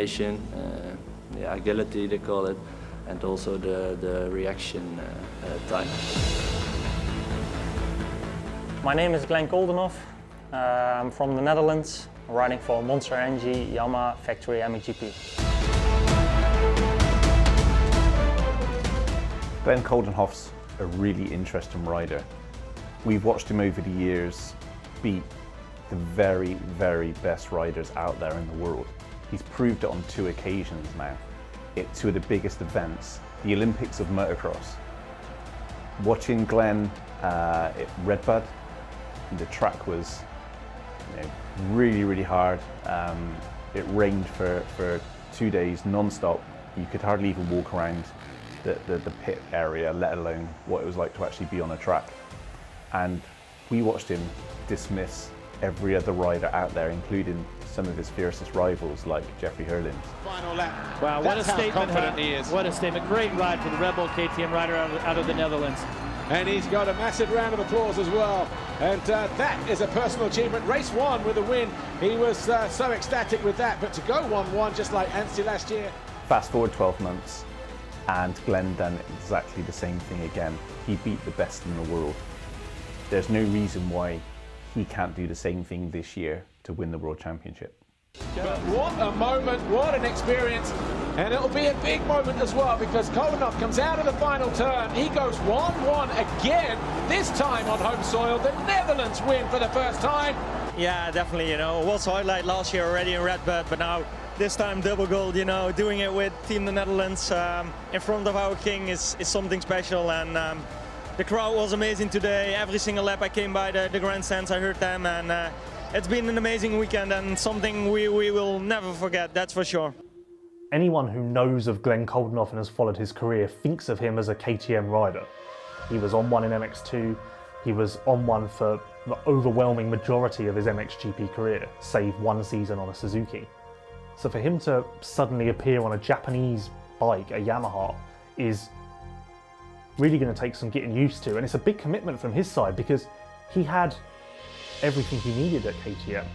coordination, the agility they call it, and also the reaction time. My name is Glenn Koldenhoff. I'm from the Netherlands, riding for Monster Energy Yamaha Factory MXGP. Glenn Koldenhoff's a really interesting rider. We've watched him over the years beat the very, very best riders out there in the world. He's proved it on 2 occasions now. It's 2 of the biggest events, the Olympics of motocross. Watching Glenn at Redbud, the track was really, really hard. It rained for 2 days non-stop. You could hardly even walk around the pit area, let alone what it was like to actually be on a track. And we watched him dismiss every other rider out there, including some of his fiercest rivals like Jeffrey Herlings. Final lap. Wow, what a statement. Confident he is. What a statement. Great ride for the Red Bull KTM rider out of the Netherlands. And he's got a massive round of applause as well. And that is a personal achievement. Race 1 with a win. He was so ecstatic with that. But to go 1-1 just like Anstey last year. Fast forward 12 months and Glenn done exactly the same thing again. He beat the best in the world. There's no reason why he can't do the same thing this year to win the World Championship. But what a moment, what an experience. And it'll be a big moment as well because Koldenhoff comes out of the final turn. He goes 1-1 again, this time on home soil. The Netherlands win for the first time. Yeah, definitely, it was highlight last year already in Redbud, but now this time double gold, doing it with Team the Netherlands in front of our king is something special. And the crowd was amazing today. Every single lap I came by the grandstands, I heard them, and it's been an amazing weekend and something we will never forget, that's for sure. Anyone who knows of Glenn Koldenhoff and has followed his career thinks of him as a KTM rider. He was on one in MX2, he was on one for the overwhelming majority of his MXGP career, save 1 season on a Suzuki. So for him to suddenly appear on a Japanese bike, a Yamaha, is really going to take some getting used to, and it's a big commitment from his side because he had everything he needed at KTM,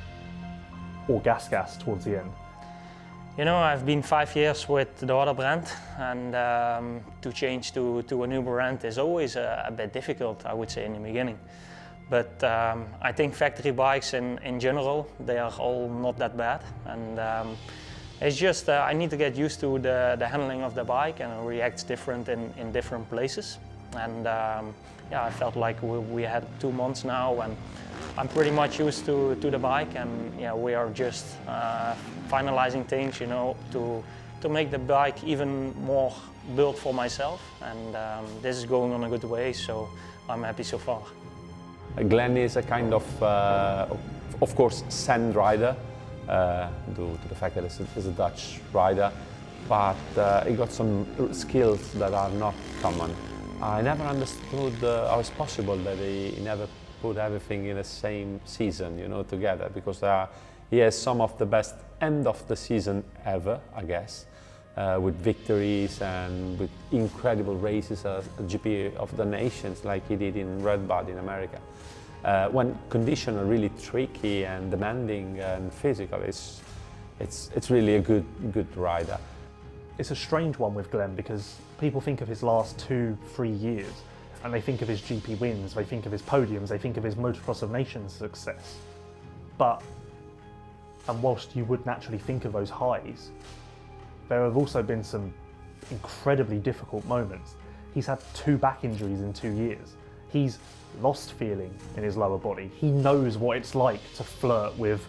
or Gas towards the end. I've been 5 years with the other brand, and to change to a new brand is always a bit difficult, I would say, in the beginning. But I think factory bikes in general, they are all not that bad. And it's just I need to get used to the handling of the bike, and it reacts different in different places. And yeah, I felt like we had 2 months now, and I'm pretty much used to the bike, and yeah, we are just finalizing things, to make the bike even more built for myself. And this is going on a good way, so I'm happy so far. Glenn is a kind of course, sand rider, due to the fact that he's a Dutch rider, but he got some skills that are not common. I never understood how it's possible that he never put everything in the same season, together, because he has some of the best end of the season ever, I guess, with victories and with incredible races at GP of the Nations, like he did in Redbud in America. When conditions are really tricky and demanding and physical, it's really a good rider. It's a strange one with Glenn because people think of his last 2-3 years and they think of his GP wins, they think of his podiums, they think of his Motocross of Nations success. And whilst you would naturally think of those highs, there have also been some incredibly difficult moments. He's had 2 back injuries in 2 years. He's lost feeling in his lower body. He knows what it's like to flirt with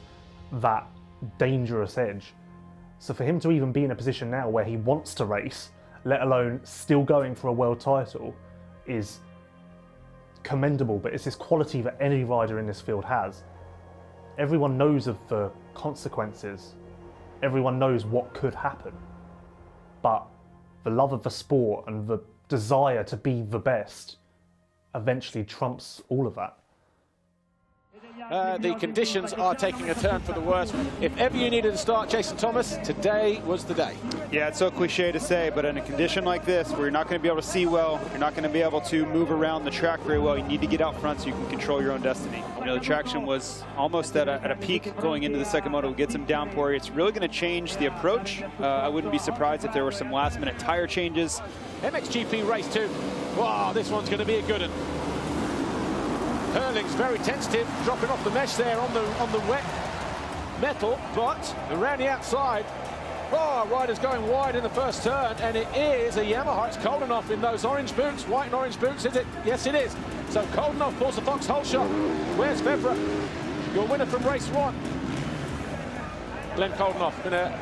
that dangerous edge. So for him to even be in a position now where he wants to race, let alone still going for a world title, is commendable, but it's this quality that any rider in this field has. Everyone knows of the consequences. Everyone knows what could happen. But the love of the sport and the desire to be the best eventually trumps all of that. the conditions are taking a turn for the worse. If ever you needed to start, Jason Thomas, today was the day. Yeah, it's so cliche to say, but in a condition like this, where you're not going to be able to see well, you're not going to be able to move around the track very well, you need to get out front so you can control your own destiny. You know, the traction was almost at a peak going into the second moto. Get some downpour. It's really going to change the approach. I wouldn't be surprised if there were some last-minute tire changes. MXGP race 2. Wow, this one's going to be a good one. Hurling's very tentative, dropping off the mesh there on the wet metal, but around the outside. Oh, Ryder's going wide in the first turn, and it is a Yamaha. It's cold enough in those orange boots, white and orange boots, is it? Yes, it is. So cold enough pulls the Fox hole shot. Where's Febvre? Your winner from race 1. Glenn Koldenoff, been a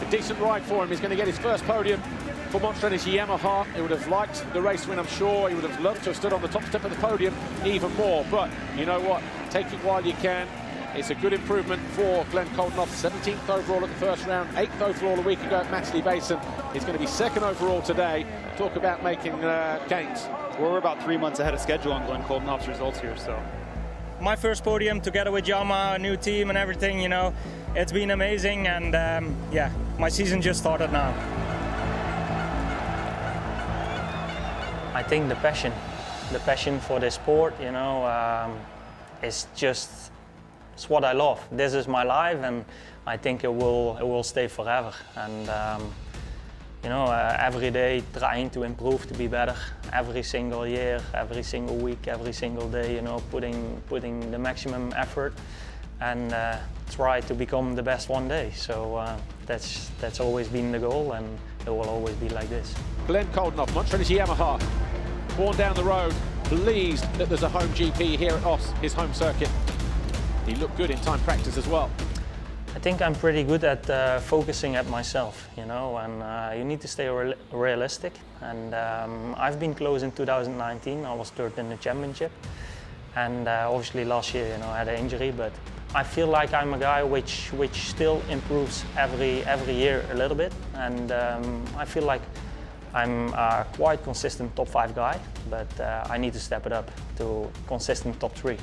decent ride for him. He's going to get his first podium for Monster Energy Yamaha. He would have liked the race win, I'm sure. He would have loved to have stood on the top step of the podium even more. But you know what? Take it while you can. It's a good improvement for Glenn Koldenoff. 17th overall at the first round, 8th overall a week ago at Matchley Basin. He's going to be 2nd overall today. Talk about making gains. We're about 3 months ahead of schedule on Glenn Koldenoff's results here, so. My first podium together with Yamaha, a new team and everything, you know, it's been amazing, and yeah, my season just started now. I think the passion for this sport, you know, it's what I love. This is my life, and I think it will stay forever. And you know, every day trying to improve, to be better. Every single year, every single week, every single day, you know, putting the maximum effort, and try to become the best one day. So that's always been the goal, and it will always be like this. Glenn Koldenoff, Monster Energy Yamaha, born down the road, pleased that there's a home GP here at Os, his home circuit. He looked good in time practice as well. I think I'm pretty good at focusing at myself, you know, and you need to stay realistic. And I've been close in 2019. I was third in the championship, and obviously last year, you know, I had an injury. But I feel like I'm a guy which still improves every year a little bit, and I feel like I'm a quite consistent top 5 guy, but I need to step it up to consistent top 3.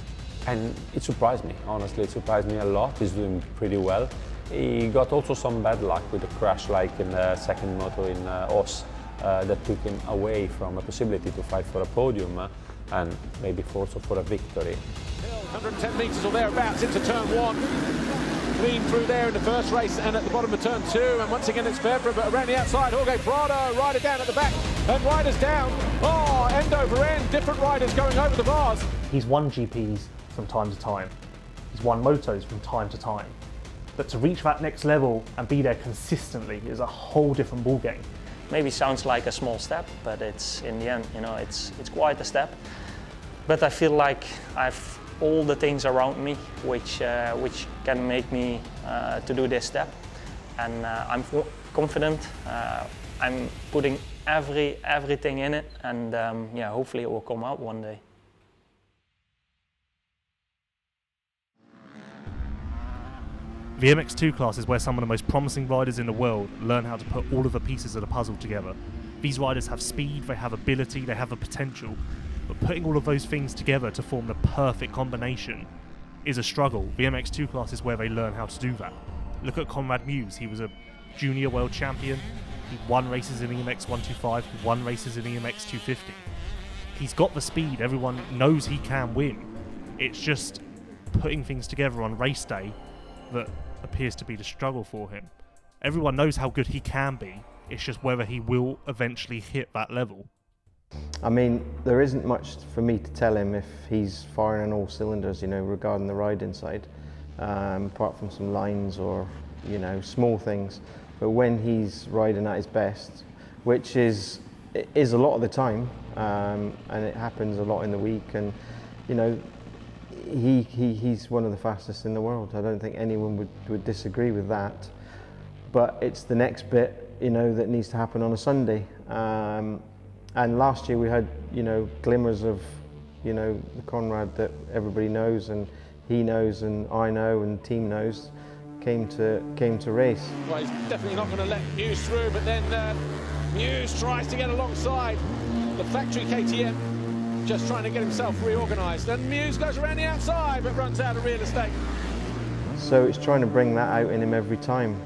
And it surprised me, honestly, it surprised me a lot. He's doing pretty well. He got also some bad luck with a crash like in the second moto in Os that took him away from a possibility to fight for a podium and maybe also for a victory. 110 metres or thereabouts into turn 1. Clean through there in the first race and at the bottom of turn 2, and once again it's Febvre, but around the outside, Jorge Prado, Ryder down at the back, and Ryder's down. Oh, end over end, different riders going over the bars. He's won GPs from time to time. He's won motos from time to time. But to reach that next level and be there consistently is a whole different ballgame. Maybe sounds like a small step, but it's in the end, you know, it's quite a step. But I feel like I've all the things around me which can make me to do this step, and I'm confident. I'm putting everything in it, and yeah, hopefully it will come out one day. The MX2 class is where some of the most promising riders in the world learn how to put all of the pieces of the puzzle together. These riders have speed, they have ability, they have the potential, but putting all of those things together to form the perfect combination is a struggle. The MX2 class is where they learn how to do that. Look at Conrad Mewse. He was a junior world champion. He won races in EMX 125, he won races in EMX 250. He's got the speed, everyone knows he can win. It's just putting things together on race day that appears to be the struggle for him. Everyone knows how good he can be, it's just whether he will eventually hit that level. I mean, there isn't much for me to tell him if he's firing on all cylinders, you know, regarding the riding side, apart from some lines or, you know, small things. But when he's riding at his best, which is a lot of the time, and it happens a lot in the week, and, you know, he's one of the fastest in the world. I don't think anyone would disagree with that. But it's the next bit, you know, that needs to happen on a Sunday. And last year we had, you know, glimmers of, you know, the Conrad that everybody knows, and he knows, and I know, and the team knows, came to race. Well, he's definitely not going to let Mewse through, but then Mewse tries to get alongside the factory KTM. just trying to get himself reorganised. And Muse goes around the outside, but runs out of real estate. So it's trying to bring that out in him every time.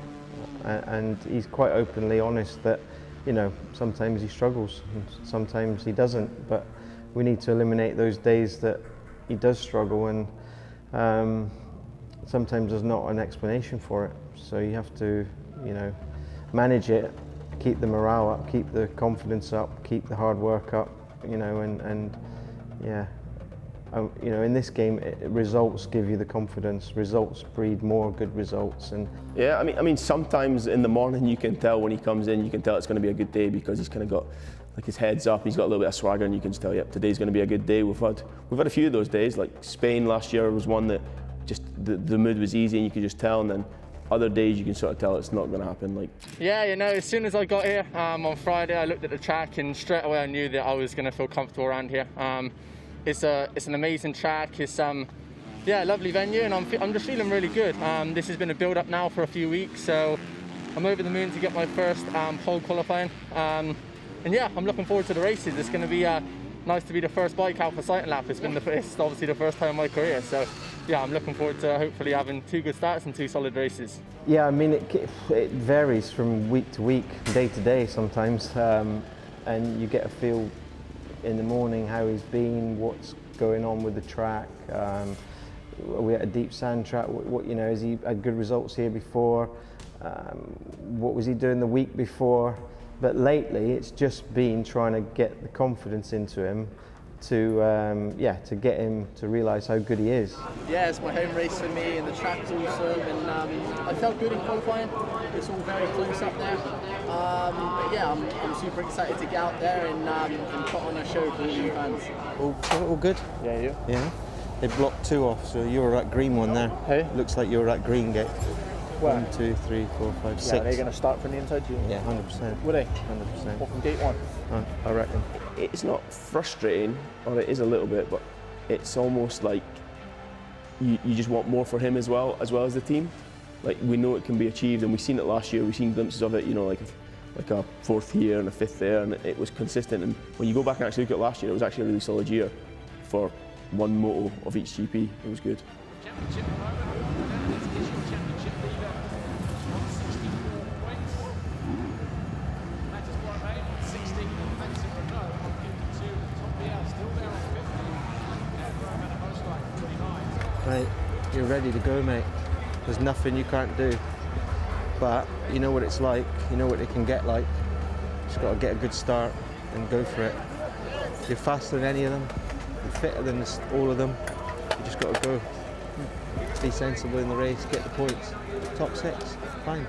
And he's quite openly honest that, you know, sometimes he struggles, and sometimes he doesn't. But we need to eliminate those days that he does struggle, and sometimes there's not an explanation for it. So you have to, you know, manage it, keep the morale up, keep the confidence up, keep the hard work up, you know, and yeah. You know, in this game, results give you the confidence. Results breed more good results. And yeah, I mean, sometimes in the morning you can tell when he comes in, you can tell it's going to be a good day because he's kind of got like his head's up, he's got a little bit of swagger, and you can just tell, yep, today's going to be a good day. We've had a few of those days. Like Spain last year was one that just the mood was easy, and you could just tell. And then other days you can sort of tell it's not going to happen. Like yeah, you know, as soon as I got here on Friday, I looked at the track, and straight away I knew that I was going to feel comfortable around here. It's an amazing track. It's yeah, lovely venue, and I'm just feeling really good. This has been a build up now for a few weeks, so I'm over the moon to get my first pole qualifying. And yeah, I'm looking forward to the races. It's going to be nice to be the first bike out for sighting lap. It's obviously the first time in my career, so yeah, I'm looking forward to hopefully having 2 good starts and 2 solid races. yeah, I mean, it varies from week to week, day to day sometimes, and you get a feel in the morning how he's been, what's going on with the track. Are we at a deep sand track? What you know, has he had good results here before? What was he doing the week before? But lately, it's just been trying to get the confidence into him to to get him to realise how good he is. Yeah, it's my home race for me, and the track's awesome, and I felt good in qualifying. It's all very close up there. But yeah, I'm super excited to get out there and put on a show for all you fans. All good? Yeah, you? Yeah. They blocked 2 off, so you were at green one there. Hey? Looks like you were at green gate. Where? 1, 2, 3, 4, 5, 6. Yeah, they're going to start from the inside too? Yeah, 100%. Would they? 100%. Or from gate 1? I reckon. it's not frustrating, or it is a little bit, but it's almost like you just want more for him as well as the team. Like, we know it can be achieved, and we've seen it last year. We've seen glimpses of it, you know, like a 4th here and a 5th there, and it was consistent. And when you go back and actually look at last year, it was actually a really solid year for one moto of each GP. It was good. Championship at the moment, and this is your championship leader. 164 points. That is what I made. 16 and Maxim Renault on 52. Tom Biel still there on 50. And Roman at most like 29. Mate, you're ready to go, mate. There's nothing you can't do. But you know what it's like, you know what it can get like. Just got to get a good start and go for it. You're faster than any of them, you're fitter than all of them. You just got to go. Be sensible in the race, get the points. Top 6, fine.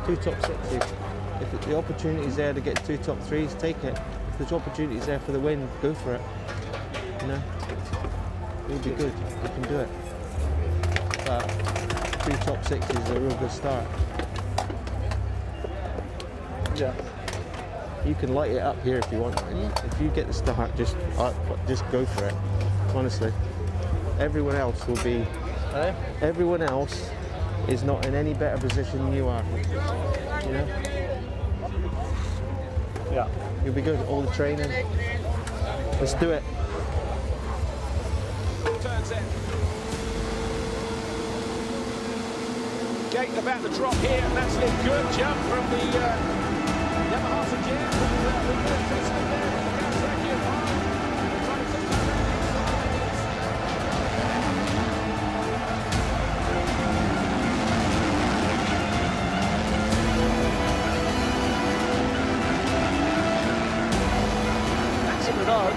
2 top 6s. If the opportunity's there to get 2 top 3s, take it. If there's opportunities there for the win, go for it. You know, you'll be good. You can do it. But 2 top 6s is a real good start. Yeah. You can light it up here if you want. If you get the start, just go for it. Honestly, everyone else will be. Everyone else is not in any better position than you are. You know. Yeah. You'll be good. All the training. Let's do it. Turns in. Gate about to drop here, and that's a good jump from the Yamaha Suzuki. Maxim Renault.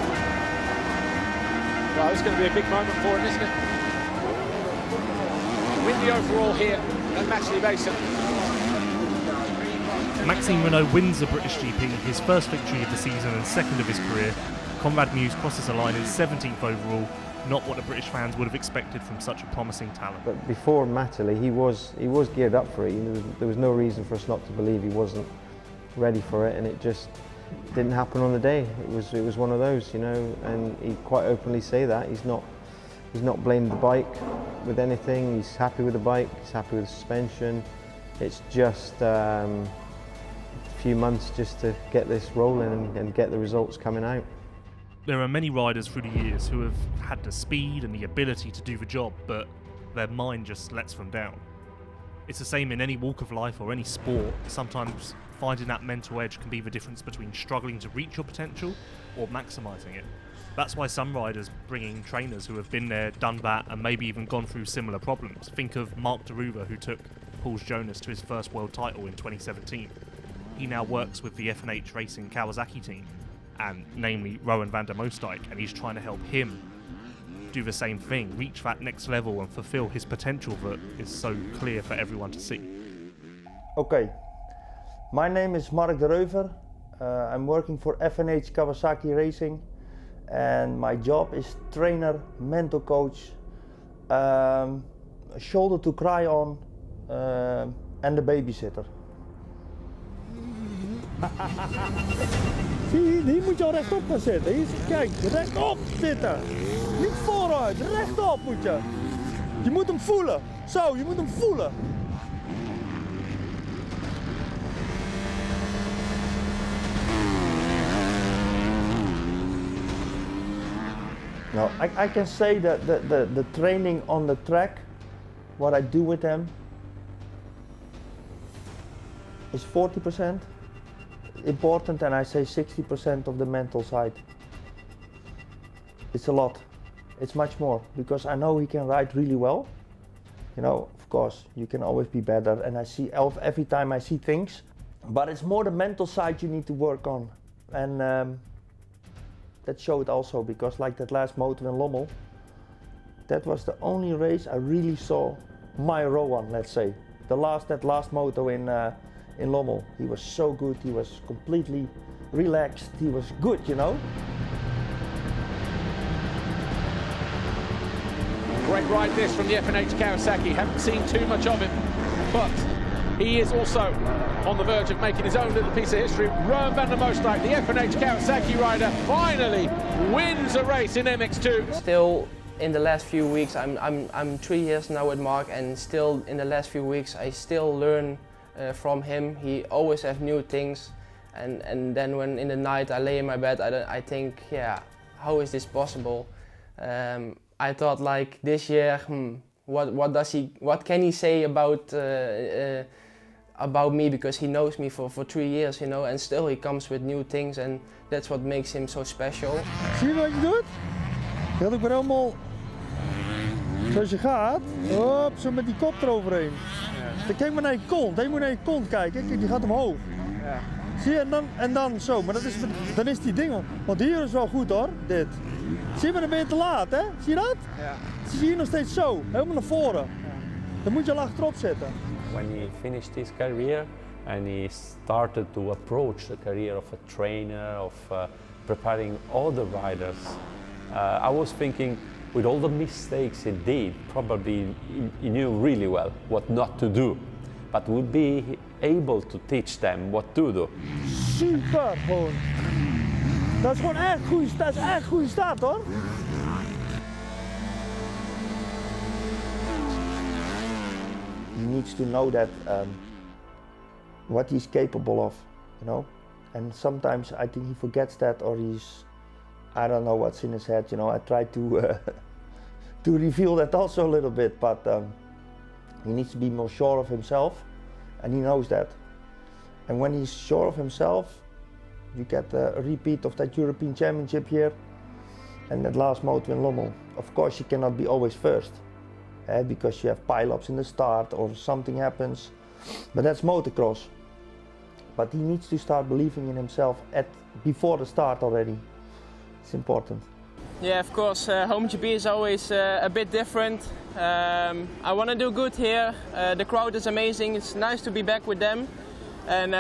Well, this is going to be a big moment for him, isn't it? Win the overall here at Matchley Basin. Maxime Renault wins the British GP, his first victory of the season and 2nd of his career. Conrad Muse crosses the line in 17th overall, not what the British fans would have expected from such a promising talent. But before Matterley, he was geared up for it. You know, there was no reason for us not to believe he wasn't ready for it, and it just didn't happen on the day. It was one of those, you know, and he quite openly say that. He's not blamed the bike with anything. He's happy with the bike, he's happy with the suspension. It's just a few months just to get this rolling and get the results coming out. There are many riders through the years who have had the speed and the ability to do the job, but their mind just lets them down. It's the same in any walk of life or any sport. Sometimes finding that mental edge can be the difference between struggling to reach your potential or maximising it. That's why some riders bring in trainers who have been there, done that, and maybe even gone through similar problems. Think of Mark Deruva, who took Paul Jonas to his first world title in 2017. He now works with the F&H Racing Kawasaki team, and namely Rowan van der Moosdijk, and he's trying to help him do the same thing, reach that next level and fulfill his potential that is so clear for everyone to see. Okay, my name is Mark de Reuver. I'm working for F&H Kawasaki Racing, and my job is trainer, mental coach, shoulder to cry on, and the babysitter. Zie, hier moet je al rechtop gaan zitten. Hier, kijk, rechtop zitten. Niet vooruit, rechtop moet je. Je moet hem voelen. Zo, je moet hem voelen. No, I can say that the training on the track, what I do with them, is 40% important, and I say 60% of the mental side. It's a lot. It's much more, because I know he can ride really well. You know, of course, you can always be better, and I see every time I see things, but it's more the mental side you need to work on. And that showed also, because like that last motor in Lommel, that was the only race I really saw my Rowan, let's say. That last moto in Lommel. He was so good, he was completely relaxed, he was good, you know. Great ride this from the F&H Kawasaki. Haven't seen too much of him, but he is also on the verge of making his own little piece of history. Rowan van der Moosdijk, the F&H Kawasaki rider, finally wins a race in MX2. Still in the last few weeks, I'm 3 years now with Mark, and still in the last few weeks I still learn from him. He always has new things, and then when in the night I lay in my bed, I think, yeah, how is this possible? I thought, like, this year, what can he say about me, because he knows me for 3 years, you know, and still he comes with new things, and that's what makes him so special. Zie je wat je doet? Je gaat ook weer helemaal zoals je gaat. Hop, zo met die kop eroverheen. Dan kijk maar naar je kont. Je moet naar je kont kijken. Kijk, die gaat omhoog. Ja. Zie je, en dan zo. Maar dan is die ding. Want hier is wel goed hoor, dit. Zie je, maar dan ben je te laat, hè? Zie je dat? Ja. Zie je hier nog steeds zo, helemaal naar voren. Ja. Dan moet je al achterop zitten. When he finished his career and he started to approach the career of a trainer, of preparing other riders, I was thinking, with all the mistakes he did, probably he knew really well what not to do, but would be able to teach them what to do. Super gewoon. Dat is gewoon echt goede start hoor. He needs to know that what he's capable of, you know. And sometimes I think he forgets that, or I don't know what's in his head, you know. I try to reveal that also a little bit, but he needs to be more sure of himself, and he knows that. And when he's sure of himself, you get a repeat of that European Championship here and that last moto in Lommel. Of course, you cannot be always first, because you have pile-ups in the start or something happens, but that's motocross. But he needs to start believing in himself before the start already. It's important. Yeah, of course, home GP is always a bit different. I want to do good here. The crowd is amazing. It's nice to be back with them. And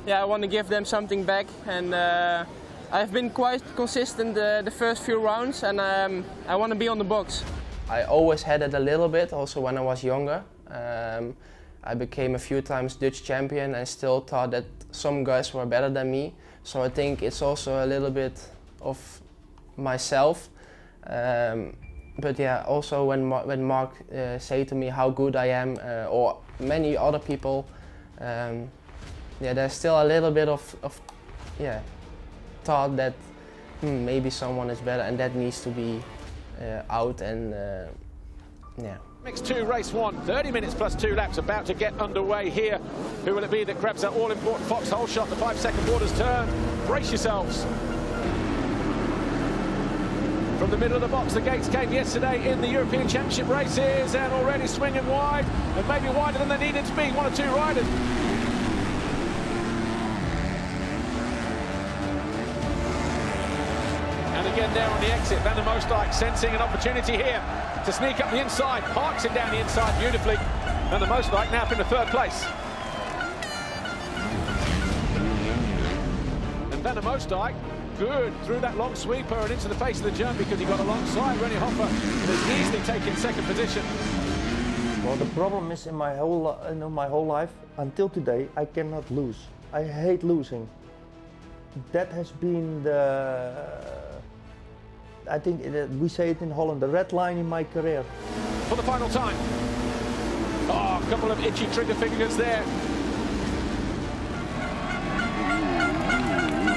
yeah, I want to give them something back. And I've been quite consistent the first few rounds, and I want to be on the box. I always had it a little bit, also when I was younger. I became a few times Dutch champion and still thought that some guys were better than me. So I think it's also a little bit of myself. But yeah, also when Mark say to me how good I am, or many other people, yeah, there's still a little bit of thought that maybe someone is better, and that needs to be out and yeah. Next two, race one, 30 minutes plus 2 laps about to get underway here. Who will it be that grabs that all-important foxhole shot? The 5-second border's turn. Brace yourselves. From the middle of the box, the gates came yesterday in the European Championship races, and already swinging wide, and maybe wider than they needed to be. 1 or 2 riders. And again there on the exit, Van der Moosdijk sensing an opportunity here to sneak up the inside, parks it down the inside beautifully. Van der Moosdijk now up into 3rd place. And Van der Moosdijk, good through that long sweeper and into the face of the jump because he got alongside Rennie Hoffer and has easily taken 2nd position. Well, the problem is in my whole life, until today, I cannot lose. I hate losing. That has been I think we say it in Holland, the red line in my career. For the final time. Oh, a couple of itchy trigger fingers there.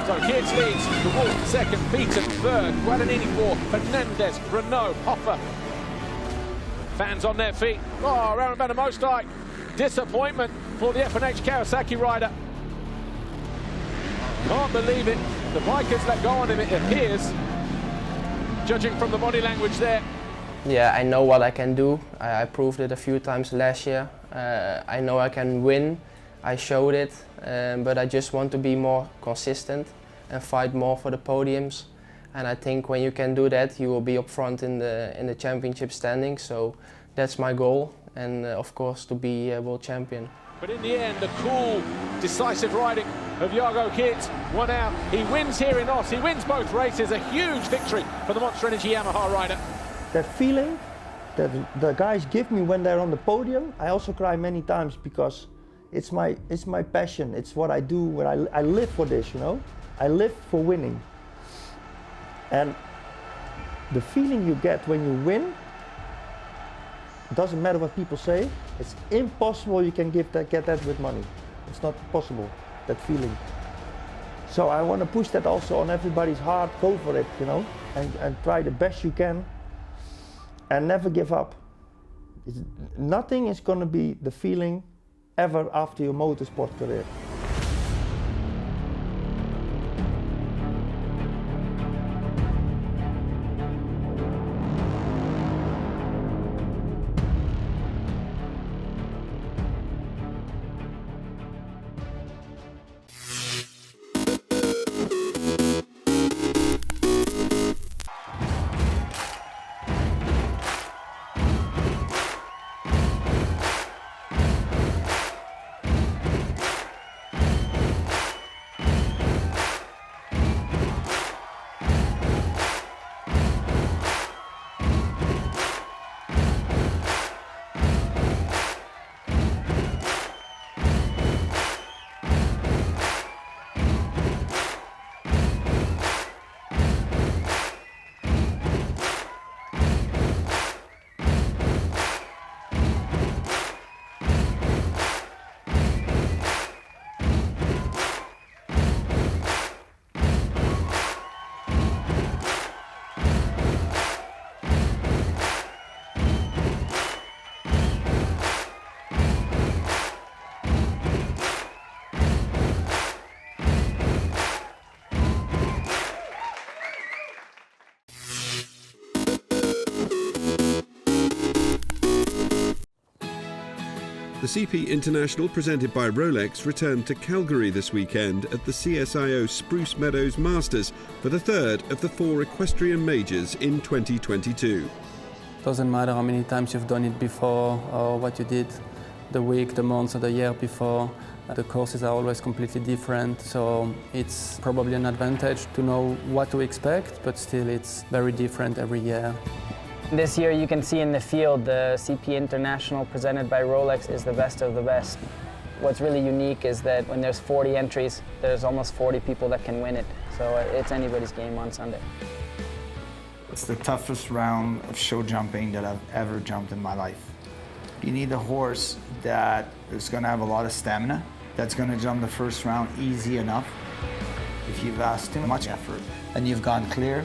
So Geerts leads, De Wolf 2nd, Beaton 3rd, Guadagnini 4th, Fernandez, Renault, Hoffer. Fans on their feet. Oh, around Van der Moosdijk. Disappointment for the F&H Kawasaki rider. Can't believe it. The bike has let go on him, it appears. Judging from the body language there. Yeah, I know what I can do. I proved it a few times last year. I know I can win. I showed it, but I just want to be more consistent and fight more for the podiums. And I think when you can do that, you will be up front in the championship standing. So that's my goal, and of course to be a world champion. But in the end, the cool, decisive riding of Jago Geerts won out. He wins here in Os. He wins both races. A huge victory for the Monster Energy Yamaha rider. That feeling that the guys give me when they're on the podium, I also cry many times because it's my passion. It's what I do. When I live for this, you know. I live for winning. And the feeling you get when you win, doesn't matter what people say, it's impossible you can get that with money. It's not possible, that feeling. So I want to push that also on everybody's heart. Go for it, you know, and try the best you can and never give up. Nothing is going to be the feeling ever after your motorsport career. The CP International presented by Rolex returned to Calgary this weekend at the CSIO Spruce Meadows Masters for the 3rd of the 4 equestrian majors in 2022. Doesn't matter how many times you've done it before or what you did the week, the month or the year before. The courses are always completely different, so it's probably an advantage to know what to expect, but still it's very different every year. This year you can see in the field the CP International presented by Rolex is the best of the best. What's really unique is that when there's 40 entries, there's almost 40 people that can win it. So it's anybody's game on Sunday. It's the toughest round of show jumping that I've ever jumped in my life. You need a horse that is going to have a lot of stamina, that's going to jump the first round easy enough. if you've asked too much effort and you've gone clear,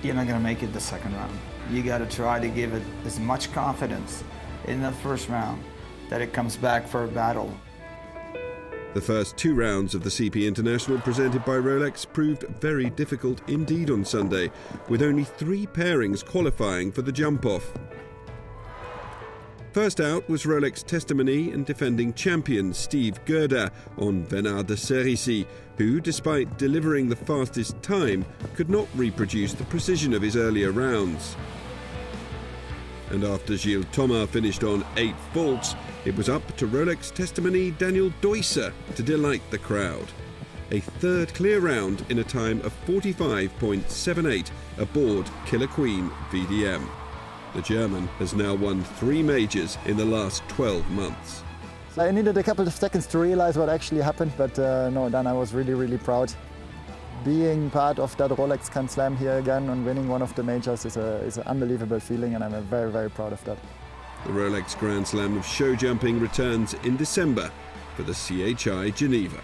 you're not going to make it the second round. You got to try to give it as much confidence in the first round that it comes back for a battle. The first 2 rounds of the CP International presented by Rolex proved very difficult indeed on Sunday, with only 3 pairings qualifying for the jump-off. First out was Rolex testimony and defending champion Steve Gerda on Venard de Cerisy, who, despite delivering the fastest time, could not reproduce the precision of his earlier rounds. And after Gilles Thomas finished on 8 faults, it was up to Rolex testimony Daniel Deusser to delight the crowd. A 3rd clear round in a time of 45.78 aboard Killer Queen VDM. The German has now won 3 majors in the last 12 months. I needed a couple of seconds to realize what actually happened, but no, then I was really proud. Being part of that Rolex Grand Slam here again and winning one of the majors is an unbelievable feeling, and I'm very proud of that. The Rolex Grand Slam of show jumping returns in December for the CHI Geneva.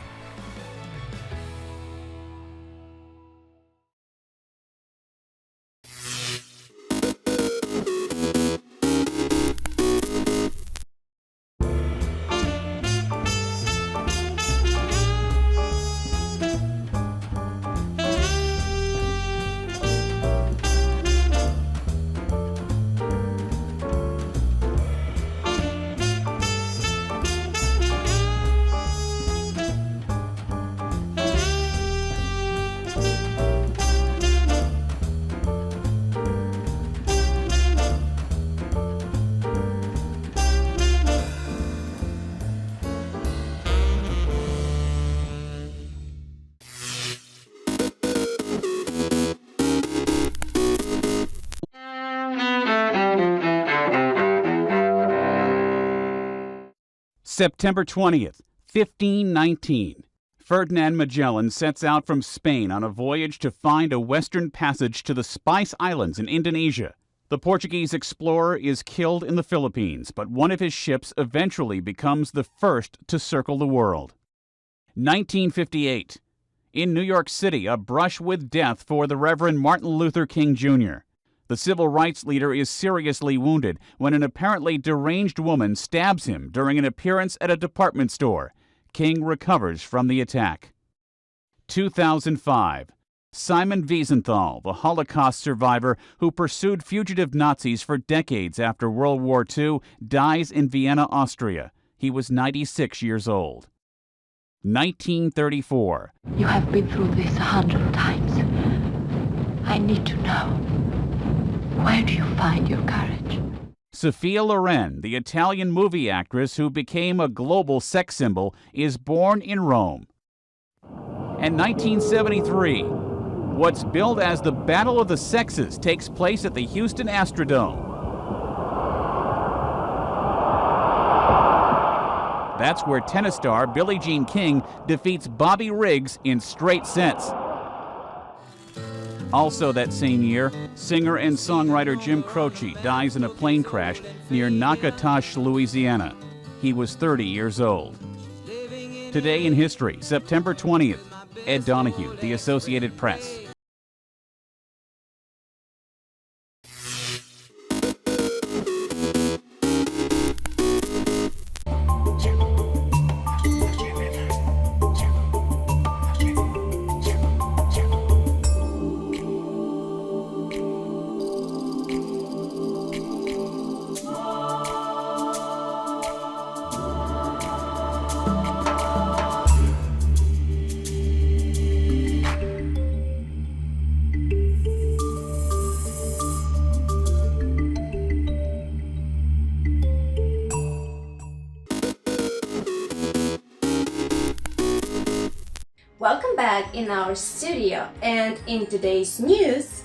September 20th, 1519. Ferdinand Magellan sets out from Spain on a voyage to find a western passage to the Spice Islands in Indonesia. The Portuguese explorer is killed in the Philippines, but one of his ships eventually becomes the first to circle the world. 1958. In New York City, a brush with death for the Reverend Martin Luther King Jr. The civil rights leader is seriously wounded when an apparently deranged woman stabs him during an appearance at a department store. King recovers from the attack. 2005. Simon Wiesenthal, the Holocaust survivor who pursued fugitive Nazis for decades after World War II, dies in Vienna, Austria. He was 96 years old. 1934. You have been through this 100 times. I need to know. Where do you find your courage? Sophia Loren, the Italian movie actress who became a global sex symbol, is born in Rome. And 1973. What's billed as the Battle of the Sexes takes place at the Houston Astrodome. That's where tennis star Billie Jean King defeats Bobby Riggs in straight sets. Also that same year, singer and songwriter Jim Croce dies in a plane crash near Natchitoches, Louisiana. He was 30 years old. Today in history, September 20th, Ed Donahue, The Associated Press. Welcome back in our studio, and in today's news,